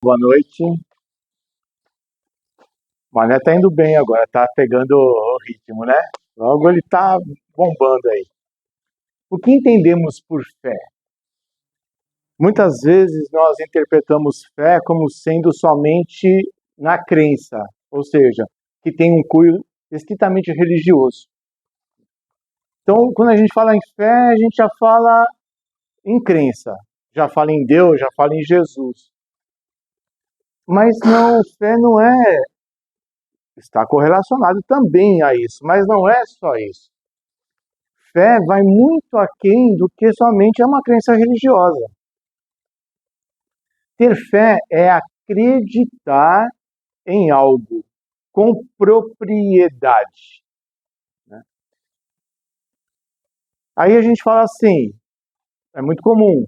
Boa noite. O Mané tá indo bem agora, tá pegando o ritmo, né? Logo ele tá bombando aí. O que entendemos por fé? Muitas vezes nós interpretamos fé como sendo somente na crença, ou seja, que tem um cunho estritamente religioso. Então, quando a gente fala em fé, a gente já fala em crença, já fala em Deus, já fala em Jesus. Mas não, fé não é, está correlacionado também a isso, mas não é só isso. Fé vai muito aquém do que somente é uma crença religiosa. Ter fé é acreditar em algo com propriedade. Né? Aí a gente fala assim, é muito comum,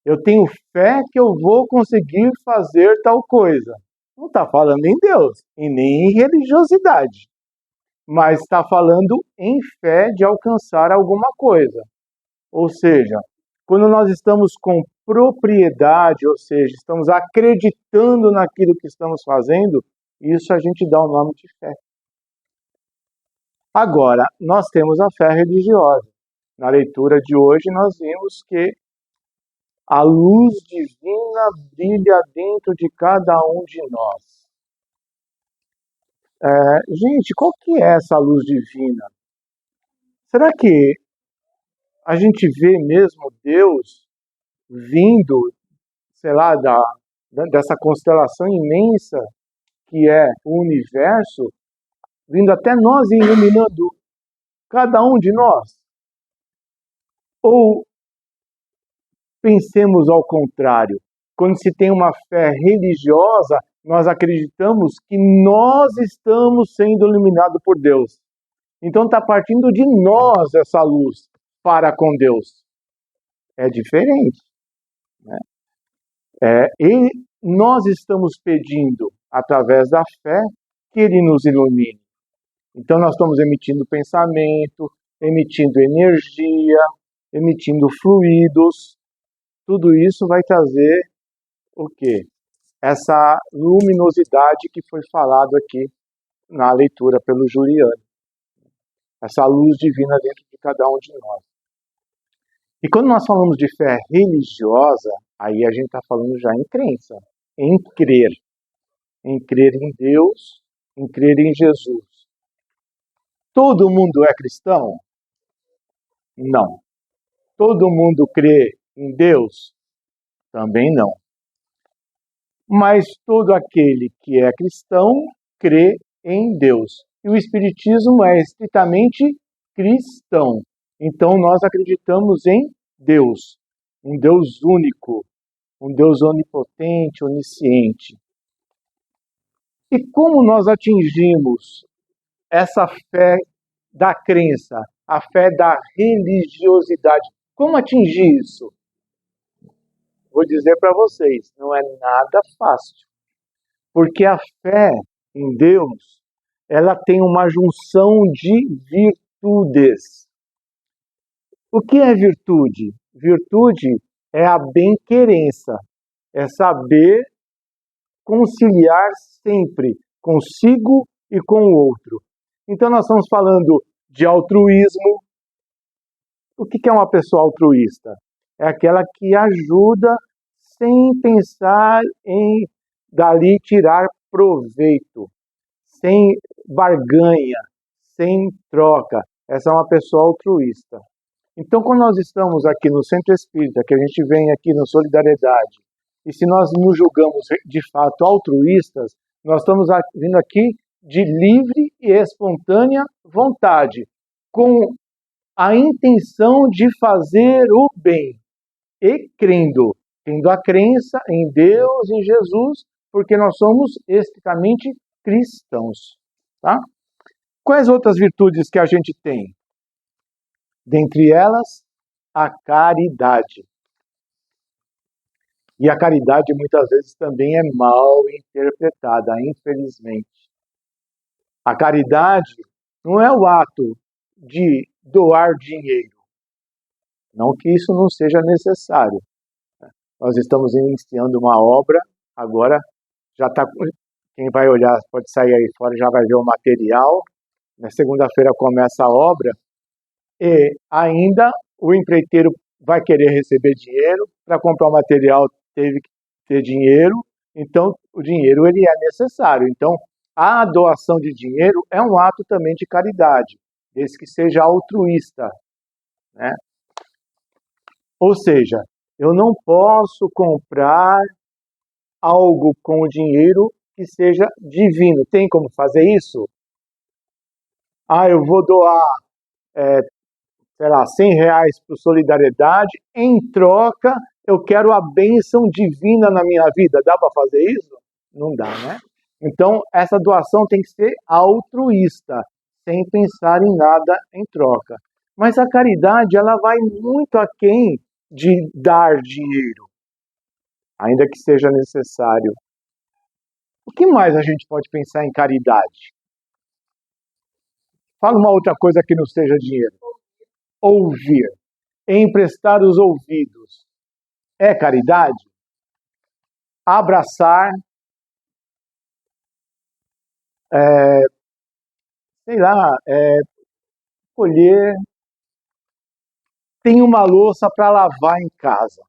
eu tenho fé que eu vou conseguir fazer tal coisa. Não está falando em Deus e nem em religiosidade, mas está falando em fé de alcançar alguma coisa. Ou seja, quando nós estamos com propriedade, ou seja, estamos acreditando naquilo que estamos fazendo, isso a gente dá o nome de fé. Agora, nós temos a fé religiosa. Na leitura de hoje, nós vimos que a luz divina brilha dentro de cada um de nós. Gente, qual que é essa luz divina? Será que a gente vê mesmo Deus vindo, sei lá, dessa constelação imensa que é o universo, vindo até nós e iluminando cada um de nós? Ou pensemos ao contrário, quando se tem uma fé religiosa, nós acreditamos que nós estamos sendo iluminados por Deus. Então está partindo de nós essa luz para com Deus. É diferente. Né? E nós estamos pedindo, através da fé, que Ele nos ilumine. Então nós estamos emitindo pensamento, emitindo energia, emitindo fluidos. Tudo isso vai trazer o quê? Essa luminosidade que foi falado aqui na leitura pelo Juliano. Essa luz divina dentro de cada um de nós. E quando nós falamos de fé religiosa, aí a gente está falando já em crença, em crer em Deus, em crer em Jesus. Todo mundo é cristão? Não. Todo mundo crê em Deus? Também não. Mas todo aquele que é cristão crê em Deus. E o Espiritismo é estritamente cristão. Então nós acreditamos em Deus, um Deus único, um Deus onipotente, onisciente. E como nós atingimos essa fé da crença, a fé da religiosidade? Como atingir isso? Vou dizer para vocês, não é nada fácil. Porque a fé em Deus, ela tem uma junção de virtudes. O que é virtude? Virtude é a bem-querença, é saber conciliar sempre consigo e com o outro. Então nós estamos falando de altruísmo. O que é uma pessoa altruísta? É aquela que ajuda sem pensar em dali tirar proveito, sem barganha, sem troca. Essa é uma pessoa altruísta. Então, quando nós estamos aqui no Centro Espírita, que a gente vem aqui no Solidariedade, e se nós nos julgamos de fato altruístas, nós estamos vindo aqui de livre e espontânea vontade, com a intenção de fazer o bem e crendo, tendo a crença em Deus, em Jesus, porque nós somos estritamente cristãos. Tá? Quais outras virtudes que a gente tem? Dentre elas, a caridade. E a caridade muitas vezes também é mal interpretada, infelizmente. A caridade não é o ato de doar dinheiro. Não que isso não seja necessário. Nós estamos iniciando uma obra agora já está. Quem vai olhar pode sair aí fora, já vai ver o material. Na segunda-feira começa a obra e ainda o empreiteiro vai querer receber dinheiro. Para comprar o material teve que ter dinheiro, então o dinheiro ele é necessário. Então a doação de dinheiro é um ato também de caridade, desde que seja altruísta, né? Ou seja, eu não posso comprar algo com o dinheiro que seja divino. Tem como fazer isso? Ah, eu vou doar, sei lá, R$ 100 para Solidariedade, em troca eu quero a bênção divina na minha vida. Dá para fazer isso? Não dá, né? Então, essa doação tem que ser altruísta, sem pensar em nada em troca. Mas a caridade, ela vai muito aquém de dar dinheiro, ainda que seja necessário. O que mais a gente pode pensar em caridade? Fala uma outra coisa que não seja dinheiro. Ouvir. Emprestar os ouvidos. É caridade? Abraçar. Sei lá, colher. Tem uma louça para lavar em casa,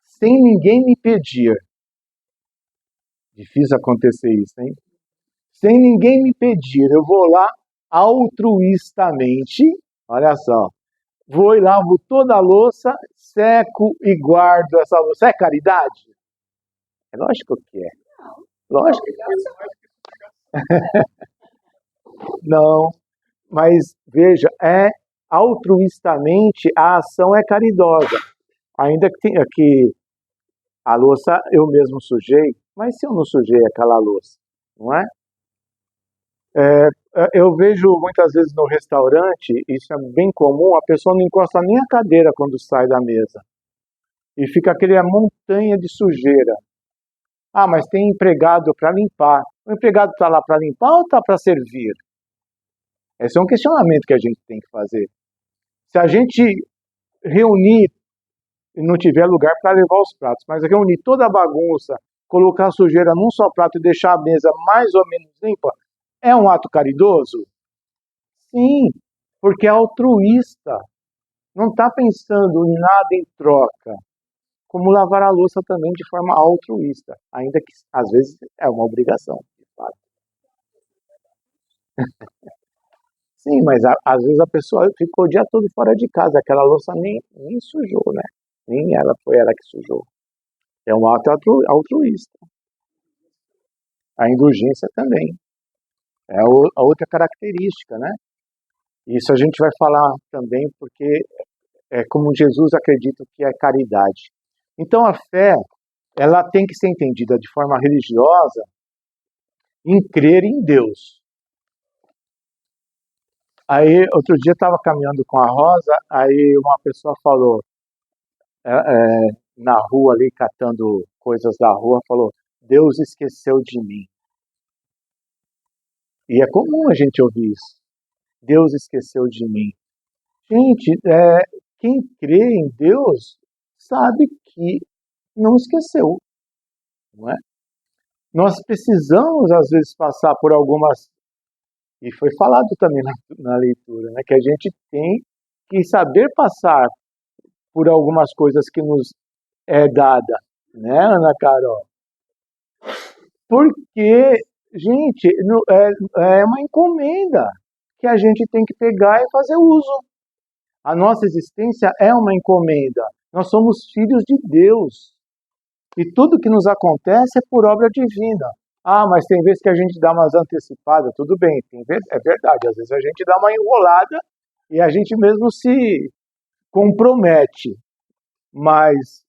sem ninguém me pedir. Difícil acontecer isso, hein? Sem ninguém me pedir, eu vou lá altruistamente, olha só, vou e lavo toda a louça, seco e guardo essa louça. É caridade? É lógico que é. Lógico que não. Mas veja, altruistamente a ação é caridosa. Ainda que a louça eu mesmo sujei, mas se eu não sujei aquela louça, não é? Eu vejo muitas vezes no restaurante, isso é bem comum, a pessoa não encosta nem a cadeira quando sai da mesa. E fica aquela montanha de sujeira. Ah, mas tem empregado para limpar. O empregado está lá para limpar ou está para servir? Esse é um questionamento que a gente tem que fazer. Se a gente reunir, e não tiver lugar para levar os pratos, mas reunir toda a bagunça, colocar a sujeira num só prato e deixar a mesa mais ou menos limpa, é um ato caridoso? Sim, porque é altruísta. Não está pensando em nada em troca. Como lavar a louça também de forma altruísta, ainda que às vezes é uma obrigação, de fato. Sim, mas às vezes a pessoa ficou o dia todo fora de casa, aquela louça nem sujou, né? Nem ela foi ela que sujou. É um ato altruísta. A indulgência também. É a outra característica, né? Isso a gente vai falar também porque é como Jesus acredita que é caridade. Então a fé, ela tem que ser entendida de forma religiosa em crer em Deus. Aí, outro dia, estava caminhando com a Rosa, aí uma pessoa falou, na rua ali, catando coisas da rua, falou, Deus esqueceu de mim. E é comum a gente ouvir isso. Deus esqueceu de mim. Gente, quem crê em Deus sabe que não esqueceu, não é? Nós precisamos, às vezes, passar por algumas... E foi falado também na leitura, né? Que a gente tem que saber passar por algumas coisas que nos é dada, né, Ana Carol? Porque, gente, é uma encomenda que a gente tem que pegar e fazer uso. A nossa existência é uma encomenda. Nós somos filhos de Deus. E tudo que nos acontece é por obra divina. Ah, mas tem vezes que a gente dá umas antecipadas, tudo bem, é verdade. Às vezes a gente dá uma enrolada e a gente mesmo se compromete. Mas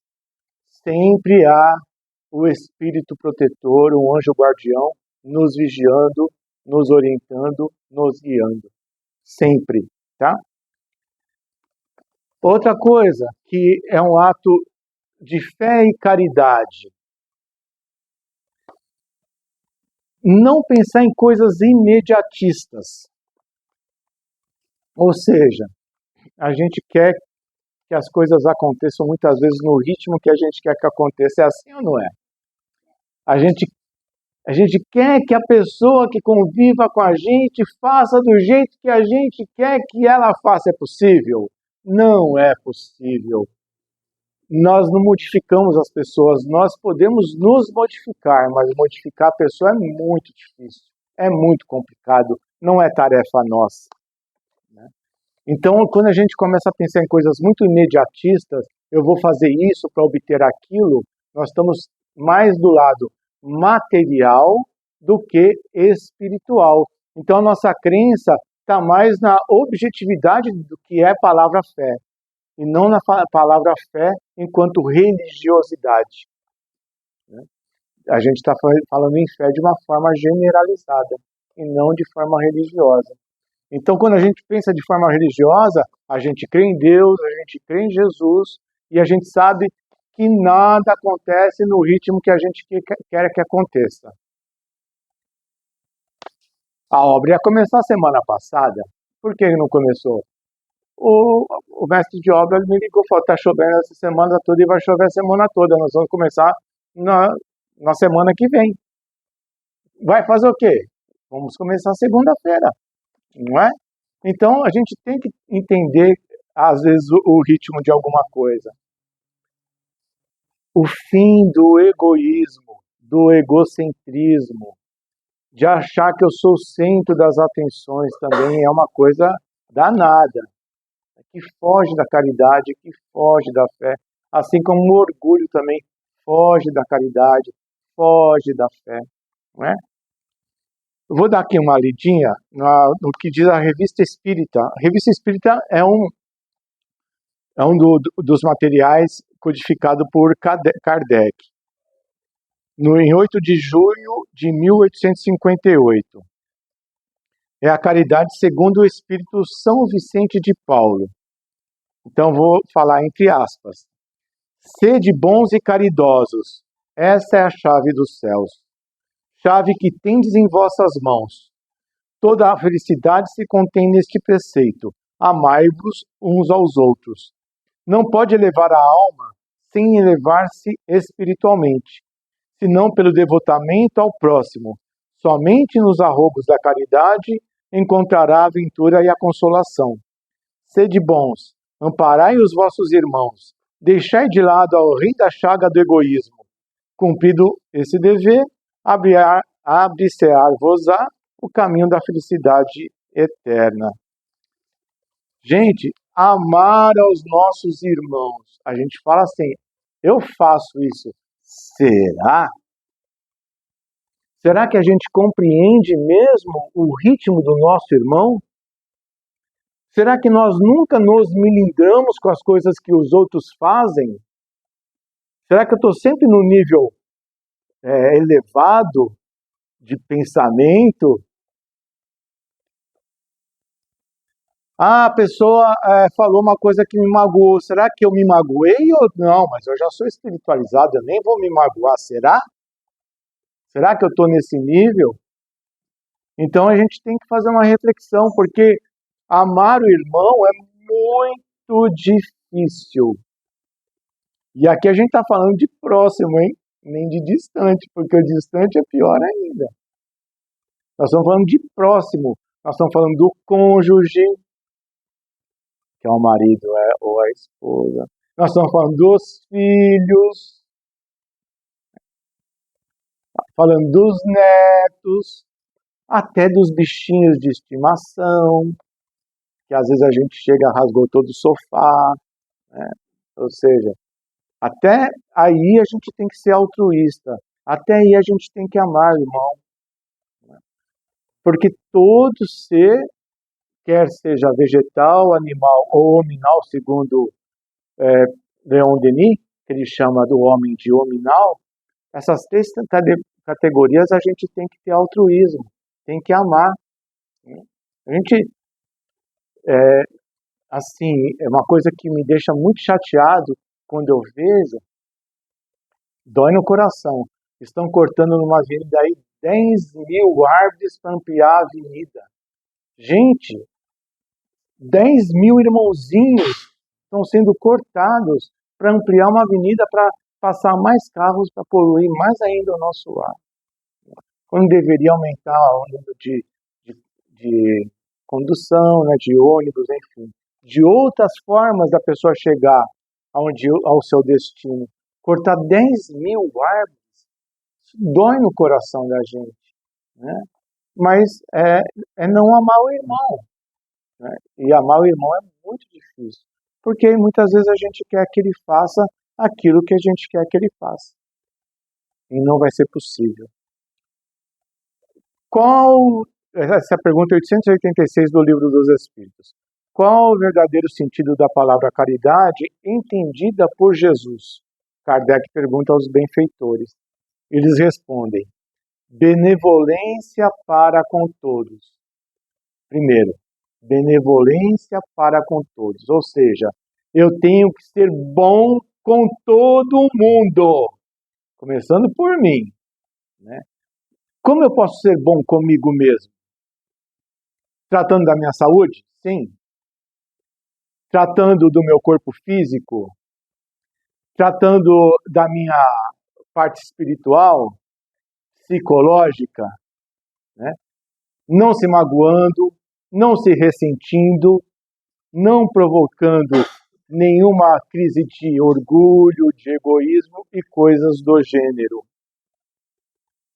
sempre há o espírito protetor, um anjo guardião, nos vigiando, nos orientando, nos guiando. Sempre, tá? Outra coisa que é um ato de fé e caridade. Não pensar em coisas imediatistas. Ou seja, a gente quer que as coisas aconteçam muitas vezes no ritmo que a gente quer que aconteça. É assim ou não é? A gente quer que a pessoa que conviva com a gente faça do jeito que a gente quer que ela faça. É possível? Não é possível. Nós não modificamos as pessoas, nós podemos nos modificar, mas modificar a pessoa é muito difícil, é muito complicado, não é tarefa nossa. Então, quando a gente começa a pensar em coisas muito imediatistas, eu vou fazer isso para obter aquilo, nós estamos mais do lado material do que espiritual. Então, a nossa crença está mais na objetividade do que é palavra fé, e não na palavra fé enquanto religiosidade. A gente está falando em fé de uma forma generalizada, e não de forma religiosa. Então, quando a gente pensa de forma religiosa, a gente crê em Deus, a gente crê em Jesus, e a gente sabe que nada acontece no ritmo que a gente quer que aconteça. A obra ia começar semana passada. Por que não começou? O mestre de obra me ligou e falou, está chovendo essa semana toda e vai chover a semana toda. Nós vamos começar na semana que vem. Vai fazer o quê? Vamos começar segunda-feira. Não é? Então, a gente tem que entender, às vezes, o ritmo de alguma coisa. O fim do egoísmo, do egocentrismo, de achar que eu sou o centro das atenções também é uma coisa danada, que foge da caridade, que foge da fé. Assim como o orgulho também foge da caridade, foge da fé. Não é? Eu vou dar aqui uma lidinha no que diz a Revista Espírita. A Revista Espírita é um dos materiais codificado por Kardec, em 8 de julho de 1858. É a caridade segundo o Espírito São Vicente de Paulo. Então vou falar entre aspas. Sede bons e caridosos, essa é a chave dos céus. Chave que tendes em vossas mãos. Toda a felicidade se contém neste preceito. Amai-vos uns aos outros. Não pode elevar a alma sem elevar-se espiritualmente, senão pelo devotamento ao próximo. Somente nos arroubos da caridade encontrará a aventura e a consolação. Sede bons, amparai os vossos irmãos, deixai de lado a horrenda chaga do egoísmo. Cumprido esse dever, abre-se-á-vos-á o caminho da felicidade eterna. Gente, amar aos nossos irmãos. A gente fala assim, eu faço isso. Será? Será que a gente compreende mesmo o ritmo do nosso irmão? Será que nós nunca nos melindramos com as coisas que os outros fazem? Será que eu estou sempre no nível elevado de pensamento? Ah, a pessoa falou uma coisa que me magoou. Será que eu me magoei ou não? Mas eu já sou espiritualizado, eu nem vou me magoar. Será? Será que eu estou nesse nível? Então a gente tem que fazer uma reflexão, porque amar o irmão é muito difícil. E aqui a gente está falando de próximo, hein? Nem de distante, porque o distante é pior ainda. Nós estamos falando de próximo. Nós estamos falando do cônjuge, que é o marido ou a esposa. Nós estamos falando dos filhos, falando dos netos, até dos bichinhos de estimação, que às vezes a gente chega, rasgou todo o sofá, né? Ou seja, até aí a gente tem que ser altruísta, até aí a gente tem que amar o irmão, né? Porque todo ser, quer seja vegetal, animal ou hominal, segundo Leon Denis, que ele chama do homem de hominal, essas três categorias a gente tem que ter altruísmo, tem que amar. A gente, assim, é uma coisa que me deixa muito chateado quando eu vejo, dói no coração. Estão cortando numa avenida aí 10.000 árvores para ampliar a avenida. Gente, 10.000 irmãozinhos estão sendo cortados para ampliar uma avenida, passar mais carros para poluir mais ainda o nosso ar. Quando deveria aumentar o número de condução, né, de ônibus, enfim. De outras formas da pessoa chegar ao seu destino. Cortar 10.000 árvores, isso dói no coração da gente, né? Mas é não amar o irmão, né? E amar o irmão é muito difícil, porque muitas vezes a gente quer que ele faça aquilo que a gente quer que ele faça, e não vai ser possível. Essa é a pergunta 886 do Livro dos Espíritos. Qual o verdadeiro sentido da palavra caridade entendida por Jesus? Kardec pergunta aos benfeitores. Eles respondem: benevolência para com todos. Primeiro, benevolência para com todos. Ou seja, eu tenho que ser bom com todo mundo. Começando por mim, né? Como eu posso ser bom comigo mesmo? Tratando da minha saúde? Sim. Tratando do meu corpo físico? Tratando da minha parte espiritual, psicológica, né? Não se magoando, não se ressentindo, não provocando nenhuma crise de orgulho, de egoísmo e coisas do gênero.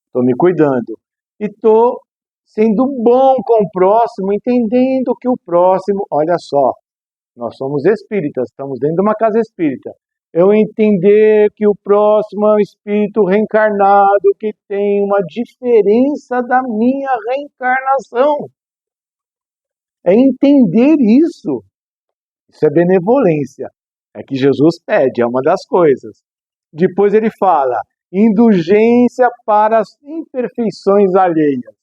Estou me cuidando. E estou sendo bom com o próximo, entendendo que o próximo, olha só, nós somos espíritas, estamos dentro de uma casa espírita. Eu entender que o próximo é um espírito reencarnado que tem uma diferença da minha reencarnação. É entender isso. Isso é benevolência. É que Jesus pede, é uma das coisas. Depois ele fala, indulgência para as imperfeições alheias.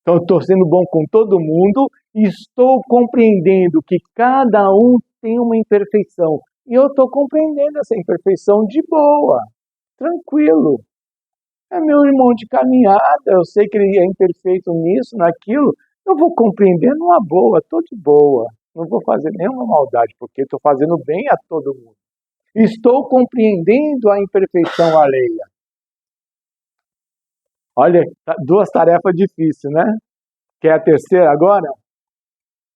Então, eu estou sendo bom com todo mundo e estou compreendendo que cada um tem uma imperfeição. E eu estou compreendendo essa imperfeição de boa, tranquilo. É meu irmão de caminhada, eu sei que ele é imperfeito nisso, naquilo. Eu vou compreender numa boa, estou de boa. Não vou fazer nenhuma maldade, porque estou fazendo bem a todo mundo. Estou compreendendo a imperfeição alheia. Olha, duas tarefas difíceis, né? Quer a terceira agora?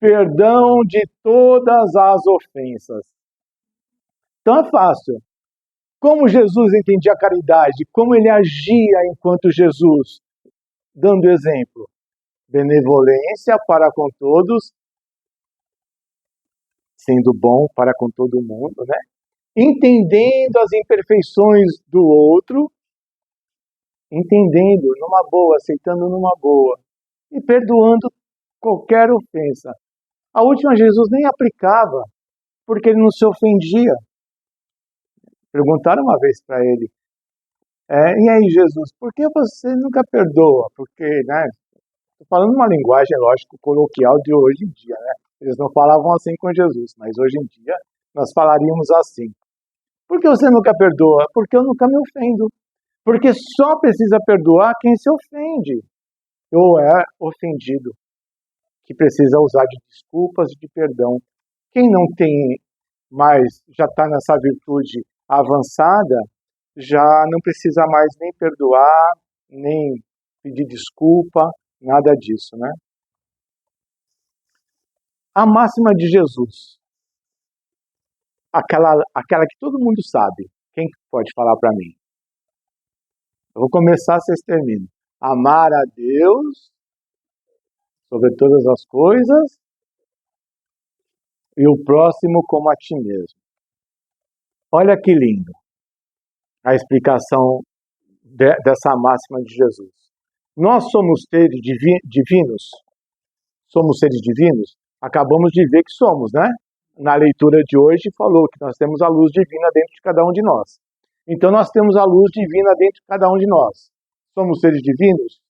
Perdão de todas as ofensas. Então é fácil. Como Jesus entendia a caridade, como ele agia enquanto Jesus, dando exemplo. Benevolência para com todos, sendo bom para com todo mundo, né? Entendendo as imperfeições do outro, entendendo numa boa, aceitando numa boa, e perdoando qualquer ofensa. A última Jesus nem aplicava, porque ele não se ofendia. Perguntaram uma vez para ele, e aí Jesus, por que você nunca perdoa? Porque, né, estou falando uma linguagem, lógico, coloquial de hoje em dia, né? Eles não falavam assim com Jesus, mas hoje em dia nós falaríamos assim. Por que você nunca perdoa? Porque eu nunca me ofendo. Porque só precisa perdoar quem se ofende ou é ofendido, que precisa usar de desculpas e de perdão. Quem não tem mais, já está nessa virtude avançada, já não precisa mais nem perdoar, nem pedir desculpa, nada disso, né? A máxima de Jesus, aquela que todo mundo sabe. Quem pode falar para mim? Eu vou começar, vocês terminam. Amar a Deus sobre todas as coisas e o próximo como a ti mesmo. Olha que lindo a explicação dessa máxima de Jesus. Nós somos seres divinos? Somos seres divinos? Acabamos de ver que somos, né? Na leitura de hoje falou que nós temos a luz divina dentro de cada um de nós. Então nós temos a luz divina dentro de cada um de nós. Somos seres divinos?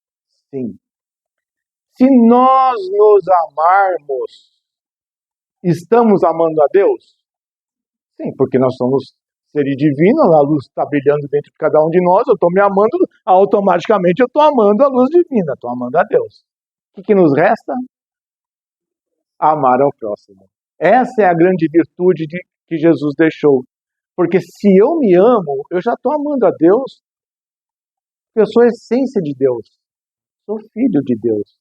Sim. Se nós nos amarmos, estamos amando a Deus? Sim, porque nós somos seres divinos, a luz está brilhando dentro de cada um de nós, eu estou me amando, automaticamente eu estou amando a luz divina, estou amando a Deus. O que nos resta? Amar ao próximo. Essa é a grande virtude que Jesus deixou. Porque se eu me amo, eu já estou amando a Deus. Eu sou a essência de Deus. Sou filho de Deus.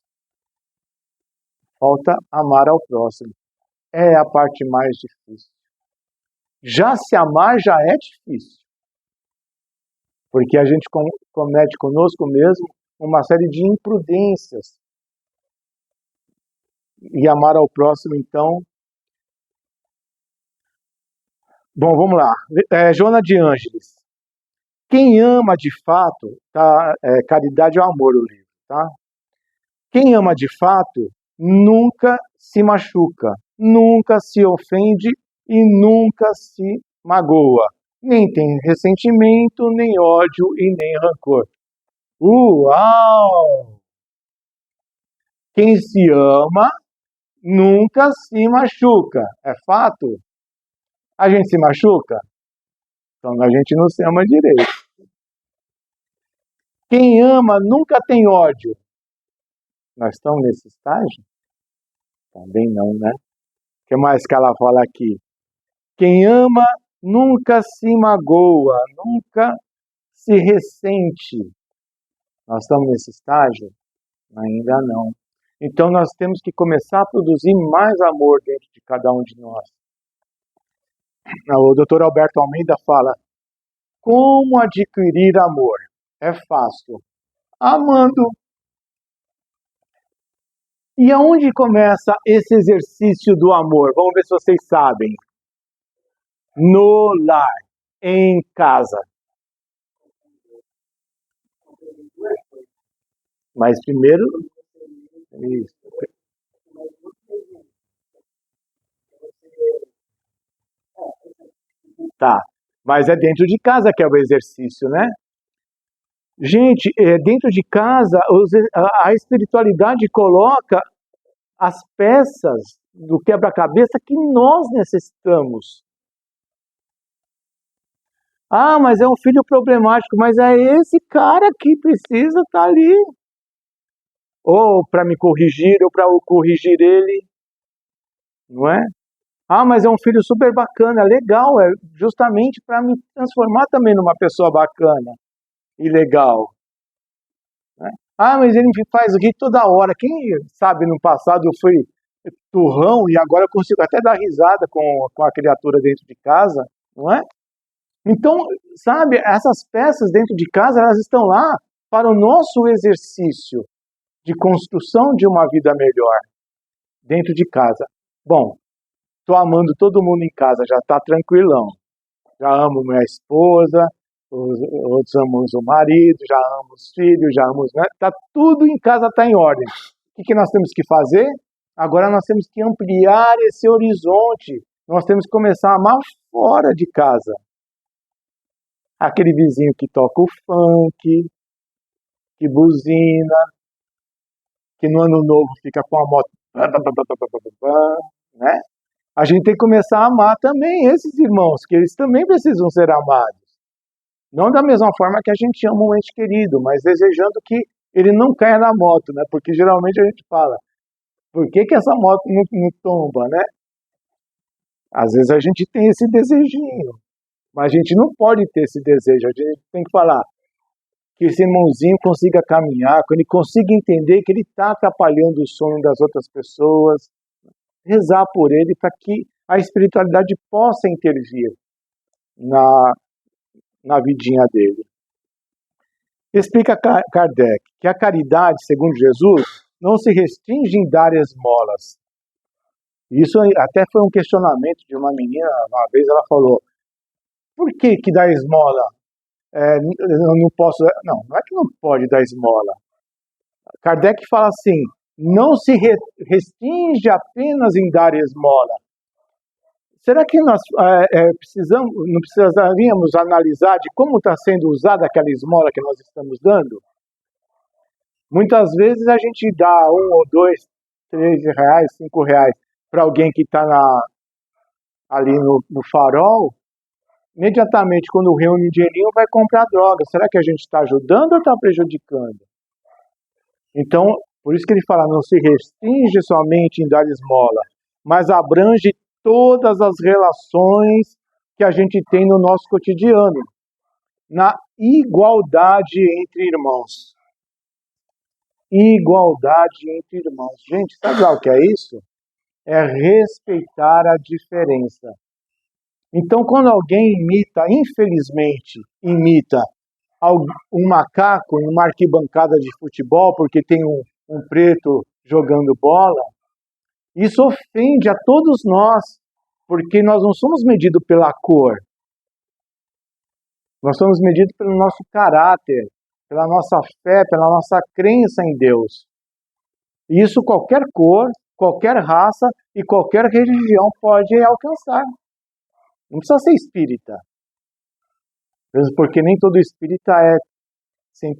Falta amar ao próximo. É a parte mais difícil. Já se amar já é difícil. Porque a gente comete conosco mesmo uma série de imprudências. E amar ao próximo, então... Bom, vamos lá. Joana de Ângeles. Quem ama de fato, tá? Caridade é o amor, o livro, tá? Quem ama de fato nunca se machuca, nunca se ofende e nunca se magoa. Nem tem ressentimento, nem ódio e nem rancor. Uau! Quem se ama nunca se machuca. É fato? A gente se machuca? Então a gente não se ama direito. Quem ama nunca tem ódio. Nós estamos nesse estágio? Também não, né? O que mais que ela fala aqui? Quem ama nunca se magoa, nunca se ressente. Nós estamos nesse estágio? Ainda não. Então nós temos que começar a produzir mais amor dentro de cada um de nós. O Dr. Alberto Almeida fala: como adquirir amor? É fácil. Amando. E aonde começa esse exercício do amor? Vamos ver se vocês sabem. No lar, em casa. Mas primeiro... Isso. Tá. Mas é dentro de casa que é o exercício, né? Gente, dentro de casa, a espiritualidade coloca as peças do quebra-cabeça que nós necessitamos. Ah, mas é um filho problemático, mas é esse cara que precisa estar ali. Ou para me corrigir, ou para eu corrigir ele. Não é? Ah, mas é um filho super bacana, legal, é justamente para me transformar também numa pessoa bacana e legal. Né? Ah, mas ele me faz rir toda hora. Quem sabe no passado eu fui turrão e agora eu consigo até dar risada com a criatura dentro de casa, não é? Então, sabe, essas peças dentro de casa, elas estão lá para o nosso exercício de construção de uma vida melhor dentro de casa. Bom, estou amando todo mundo em casa, já está tranquilão. Já amo minha esposa, os outros amamos o marido, já amo os filhos, já amo... Né? Tá tudo em casa, está em ordem. O que nós temos que fazer? Agora nós temos que ampliar esse horizonte. Nós temos que começar a amar fora de casa. Aquele vizinho que toca o funk, que buzina, que no ano novo fica com a moto... Né? A gente tem que começar a amar também esses irmãos, que eles também precisam ser amados. Não da mesma forma que a gente ama um ente querido, mas desejando que ele não caia na moto, né? Porque geralmente a gente fala, por que essa moto não tomba, né? Às vezes a gente tem esse desejinho, mas a gente não pode ter esse desejo. A gente tem que falar que esse irmãozinho consiga caminhar, que ele consiga entender que ele está atrapalhando o sonho das outras pessoas, rezar por ele para que a espiritualidade possa intervir na vidinha dele. Explica Kardec que a caridade, segundo Jesus, não se restringe em dar esmolas. Isso até foi um questionamento de uma menina, uma vez ela falou, por que dar esmola? Eu não posso... Não é que não pode dar esmola. Kardec fala assim, não se restringe apenas em dar esmola. Será que nós não precisaríamos analisar de como está sendo usada aquela esmola que nós estamos dando? Muitas vezes a gente dá 1 ou 2, 3 reais, 5 reais para alguém que está ali no farol, imediatamente quando reúne um dinheirinho vai comprar droga. Será que a gente está ajudando ou está prejudicando? Então, por isso que ele fala, não se restringe somente em dar esmola, mas abrange todas as relações que a gente tem no nosso cotidiano, na igualdade entre irmãos. Igualdade entre irmãos. Gente, sabe lá o que é isso? É respeitar a diferença. Então, quando alguém infelizmente, imita um macaco em uma arquibancada de futebol, porque tem um preto jogando bola, isso ofende a todos nós, porque nós não somos medidos pela cor, nós somos medidos pelo nosso caráter, pela nossa fé, pela nossa crença em Deus. E isso qualquer cor, qualquer raça e qualquer religião pode alcançar. Não precisa ser espírita. Mesmo porque nem todo espírita é 100%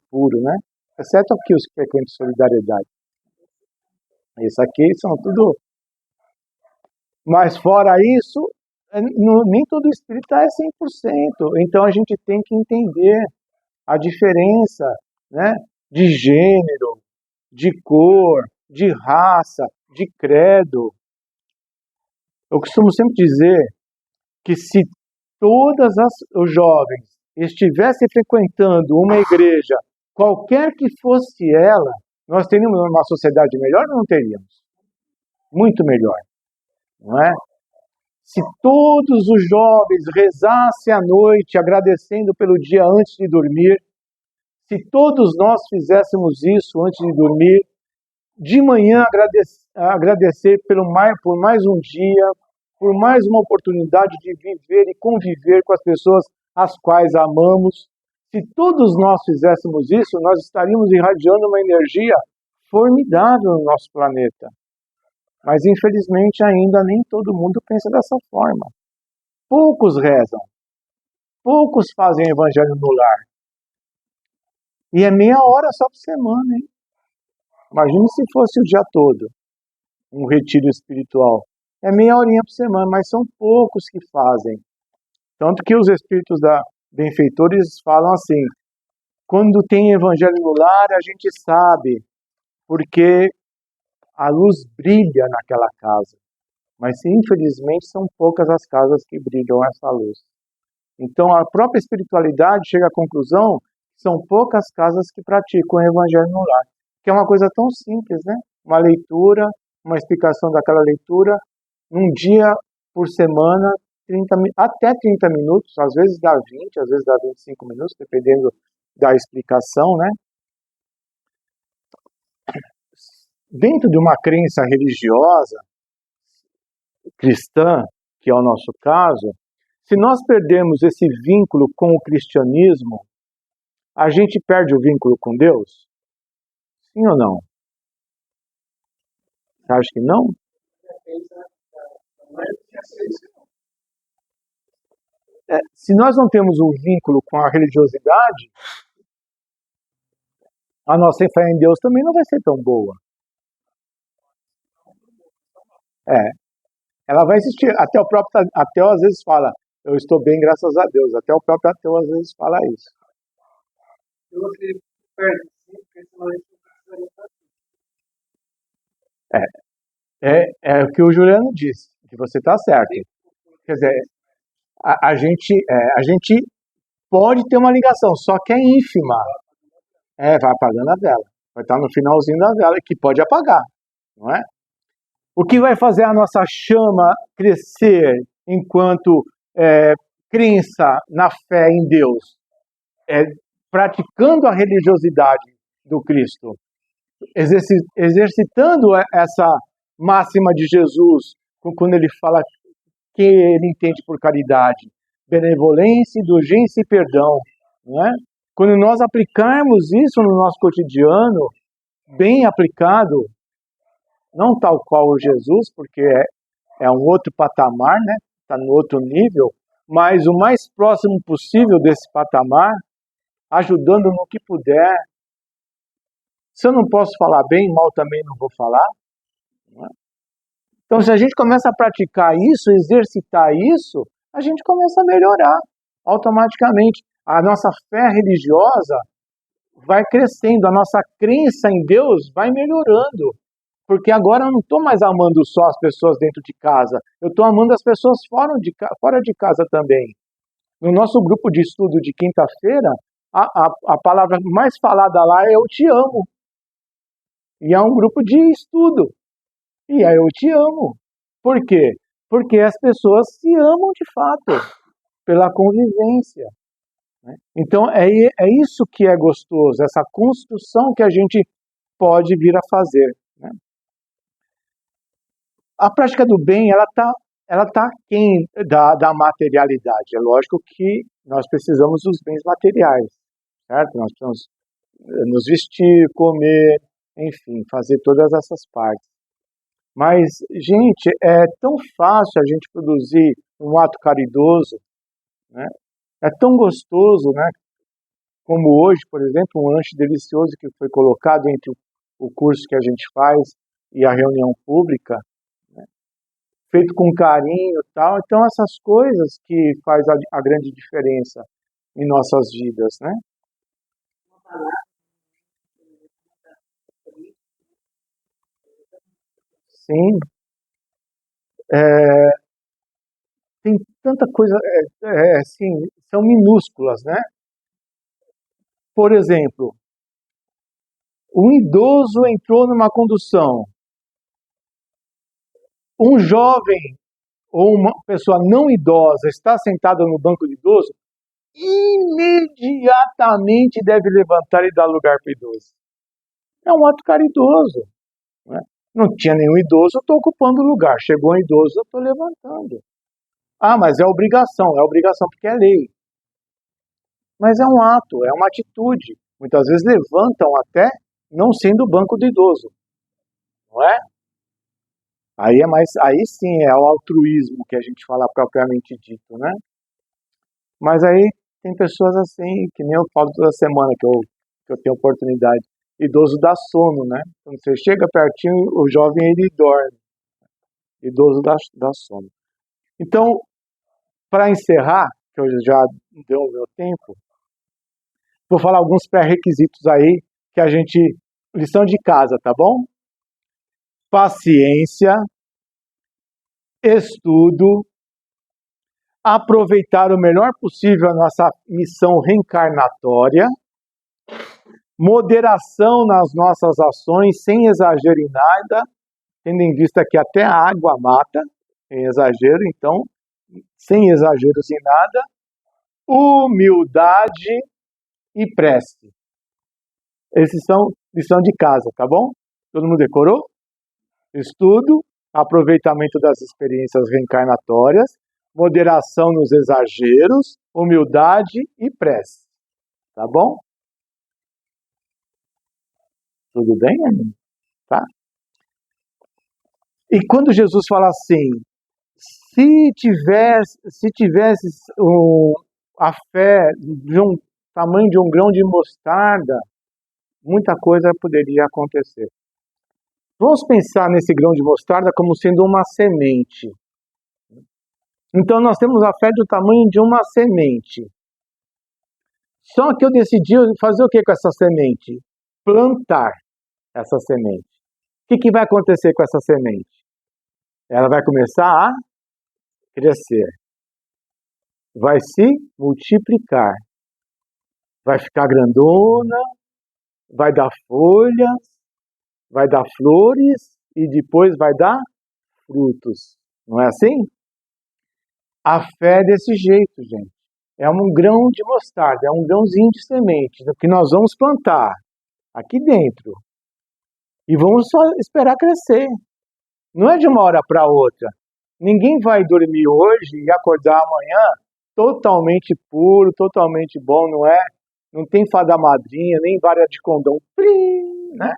puro, né? Exceto aqui os que frequentam solidariedade. Isso aqui são tudo... Mas fora isso, nem todo espírita é 100%. Então a gente tem que entender a diferença, né, de gênero, de cor, de raça, de credo. Eu costumo sempre dizer que se todos os jovens estivessem frequentando uma igreja, qualquer que fosse ela, nós teríamos uma sociedade melhor ou não teríamos? Muito melhor, não é? Se todos os jovens rezassem à noite, agradecendo pelo dia antes de dormir, se todos nós fizéssemos isso antes de dormir, de manhã agradecer por mais um dia, por mais uma oportunidade de viver e conviver com as pessoas as quais amamos. Se todos nós fizéssemos isso, nós estaríamos irradiando uma energia formidável no nosso planeta. Mas, infelizmente, ainda nem todo mundo pensa dessa forma. Poucos rezam. Poucos fazem evangelho no lar. E é meia hora só por semana, hein? Imagine se fosse o dia todo, um retiro espiritual. É meia horinha por semana, mas são poucos que fazem. Tanto que os espíritos benfeitores falam assim, quando tem evangelho no lar, a gente sabe, porque a luz brilha naquela casa. Mas, infelizmente, são poucas as casas que brilham essa luz. Então, a própria espiritualidade chega à conclusão que são poucas casas que praticam o evangelho no lar. Que é uma coisa tão simples, né? Uma leitura, uma explicação daquela leitura, um dia por semana, até 30 minutos, às vezes dá 20, às vezes dá 25 minutos, dependendo da explicação, né? Dentro de uma crença religiosa, cristã, que é o nosso caso, se nós perdemos esse vínculo com o cristianismo, a gente perde o vínculo com Deus? Sim ou não? Você acha que não? Se nós não temos um vínculo com a religiosidade, a nossa fé em Deus também não vai ser tão boa. Ela vai existir. Até o próprio ateu às vezes fala, eu estou bem graças a Deus. Até o próprio ateu às vezes fala isso. É o que o Juliano disse, que você está certo. Quer dizer, a gente pode ter uma ligação, só que é ínfima. Vai apagando a vela. Vai estar no finalzinho da vela, que pode apagar, não é? O que vai fazer a nossa chama crescer enquanto crença na fé em Deus? É praticando a religiosidade do Cristo, exercitando essa máxima de Jesus, quando ele fala que ele entende por caridade, benevolência, indulgência e perdão, não é? Quando nós aplicarmos isso no nosso cotidiano, bem aplicado, não tal qual o Jesus, porque é um outro patamar, né? Está no outro nível, mas o mais próximo possível desse patamar, ajudando no que puder. Se eu não posso falar bem, mal também não vou falar. Não é? Então, se a gente começa a praticar isso, exercitar isso, a gente começa a melhorar automaticamente. A nossa fé religiosa vai crescendo, a nossa crença em Deus vai melhorando. Porque agora eu não estou mais amando só as pessoas dentro de casa, eu estou amando as pessoas fora de casa também. No nosso grupo de estudo de quinta-feira, a palavra mais falada lá é eu te amo. E é um grupo de estudo. E é eu te amo. Por quê? Porque as pessoas se amam de fato, pela convivência. Né? Então é isso que é gostoso, essa construção que a gente pode vir a fazer. Né? A prática do bem, ela tá aquém da materialidade. É lógico que nós precisamos dos bens materiais, certo? Nós precisamos nos vestir, comer, enfim, fazer todas essas partes. Mas, gente, é tão fácil a gente produzir um ato caridoso, né? É tão gostoso, né? Como hoje, por exemplo, um lanche delicioso que foi colocado entre o curso que a gente faz e a reunião pública, né? Feito com carinho e tal. Então, essas coisas que faz a grande diferença em nossas vidas, né? Sim, é, tem tanta coisa, assim, são minúsculas, né? Por exemplo, um idoso entrou numa condução, um jovem ou uma pessoa não idosa está sentada no banco de idoso, imediatamente deve levantar e dar lugar para o idoso. É um ato caridoso. Né? Não tinha nenhum idoso, eu estou ocupando o lugar. Chegou um idoso, eu estou levantando. Ah, mas é obrigação porque é lei. Mas é um ato, é uma atitude. Muitas vezes levantam até não sendo o banco do idoso, não é? Aí sim é o altruísmo que a gente fala propriamente dito, né? Mas aí tem pessoas assim, que nem eu falo toda semana que eu tenho oportunidade. Idoso dá sono, né? Quando você chega pertinho, o jovem ele dorme. Idoso dá sono. Então, para encerrar, que eu já deu o meu tempo, vou falar alguns pré-requisitos aí que a gente. Lição de casa, tá bom? Paciência, estudo, aproveitar o melhor possível a nossa missão reencarnatória, moderação nas nossas ações, sem exagero em nada, tendo em vista que até a água mata, em exagero, então, sem exageros em nada, humildade e prece. Esses são lição de casa, tá bom? Todo mundo decorou? Estudo, aproveitamento das experiências reencarnatórias, moderação nos exageros, humildade e prece. Tá bom? Tudo bem, amigo? Tá? E quando Jesus fala assim, se tivesse a fé de um tamanho de um grão de mostarda, muita coisa poderia acontecer. Vamos pensar nesse grão de mostarda como sendo uma semente. Então nós temos a fé do tamanho de uma semente. Só que eu decidi fazer o que com essa semente? Plantar essa semente. O que vai acontecer com essa semente? Ela vai começar a crescer, vai se multiplicar, vai ficar grandona, vai dar folhas, vai dar flores e depois vai dar frutos. Não é assim? A fé é desse jeito, gente. É um grão de mostarda, é um grãozinho de semente que nós vamos plantar aqui dentro. E vamos só esperar crescer. Não é de uma hora para outra. Ninguém vai dormir hoje e acordar amanhã totalmente puro, totalmente bom, não é? Não tem fada madrinha, nem vara de condão. Plim, né?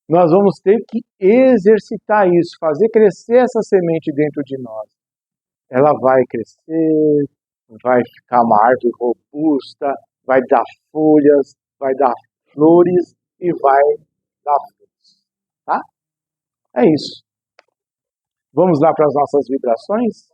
Nós vamos ter que exercitar isso, fazer crescer essa semente dentro de nós. Ela vai crescer, vai ficar uma árvore robusta, vai dar folhas, vai dar flores e vai dar frutos. Tá? É isso. Vamos lá para as nossas vibrações?